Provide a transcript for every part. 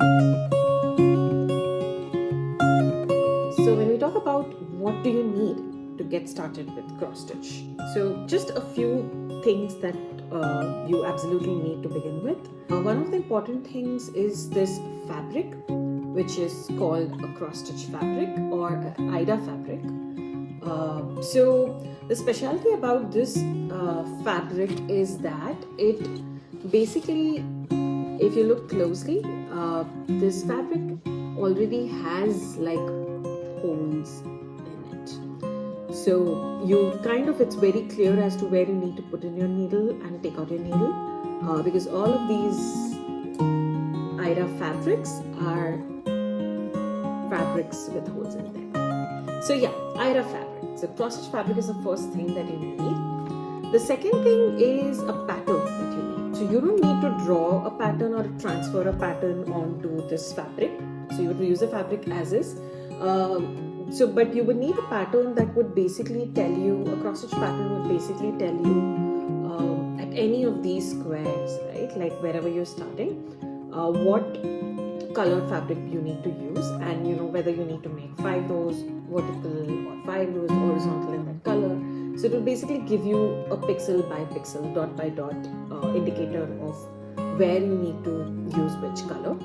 So when we talk about what do you need to get started with cross stitch, so just a few things that you absolutely need to begin with. One of the important things is this fabric, which is called a cross stitch fabric or Ida fabric. So the specialty about this fabric is that it basically, if you look closely, this fabric already has like holes in it. So you it's very clear as to where you need to put in your needle and take out your needle, because all of these Ida fabrics are fabrics with holes in them. So yeah, Ida fabric. So cross stitch fabric is the first thing that you need. The second thing is a pattern that you need. So you don't need to draw a pattern or transfer a pattern onto this fabric. So you would use the fabric as is. But you would need a pattern that would basically tell you, a cross stitch pattern would basically tell you at any of these squares, right? Like wherever you're starting, what colored fabric you need to use, and whether you need to make 5 rows vertical or 5 rows horizontal in that color. So it will basically give you a pixel by pixel, dot by dot indicator of where you need to use which color.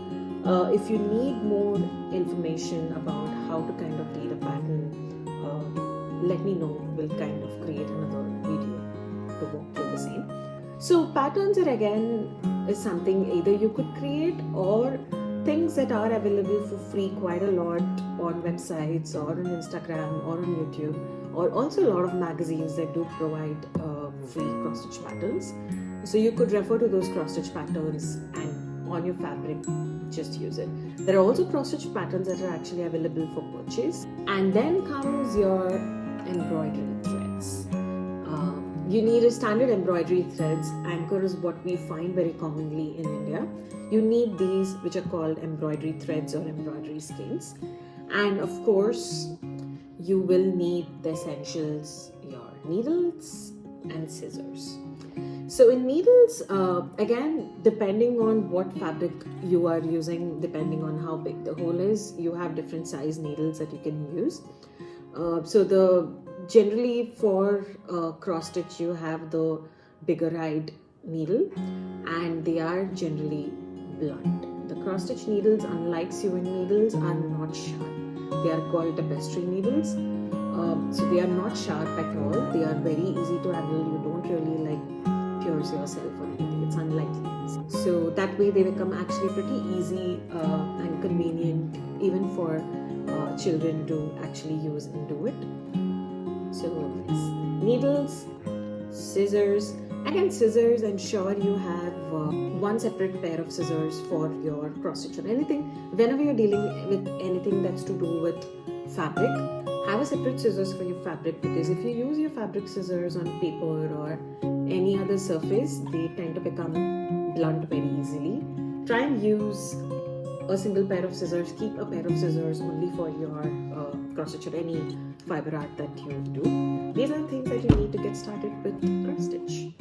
If you need more information about how to kind of read a pattern, let me know. We'll kind of create another video to walk through the same. So patterns are again is something either you could create or things that are available for free quite a lot on websites or on Instagram or on YouTube, or also a lot of magazines that do provide free cross stitch patterns. So you could refer to those cross stitch patterns and on your fabric just use it. There are also cross stitch patterns that are actually available for purchase. And then comes your embroidery threads. You need a standard embroidery threads. Anchor is what we find very commonly in India. You need these, which are called embroidery threads or embroidery skeins. And of course, you will need the essentials, your needles and scissors. So in needles, again, depending on what fabric you are using, depending on how big the hole is, you have different size needles that you can use. Generally for cross stitch, you have the bigger eyed needle, and they are generally blunt. The cross stitch needles, unlike sewing needles, are not sharp. They are called tapestry needles. So they are not sharp at all. They are very easy to handle. You don't really pierce yourself or anything. It's unlikely. So that way they become actually pretty easy and convenient even for children to actually use and do it. So yes, needles, scissors. Again, scissors, ensure you have one separate pair of scissors for your cross stitch or anything. Whenever you're dealing with anything that's to do with fabric, have a separate scissors for your fabric, because if you use your fabric scissors on paper or any other surface, they tend to become blunt very easily. Try and use a single pair of scissors. Keep a pair of scissors only for your cross stitch or any fiber art that you do. These are the things that you need to get started with cross stitch.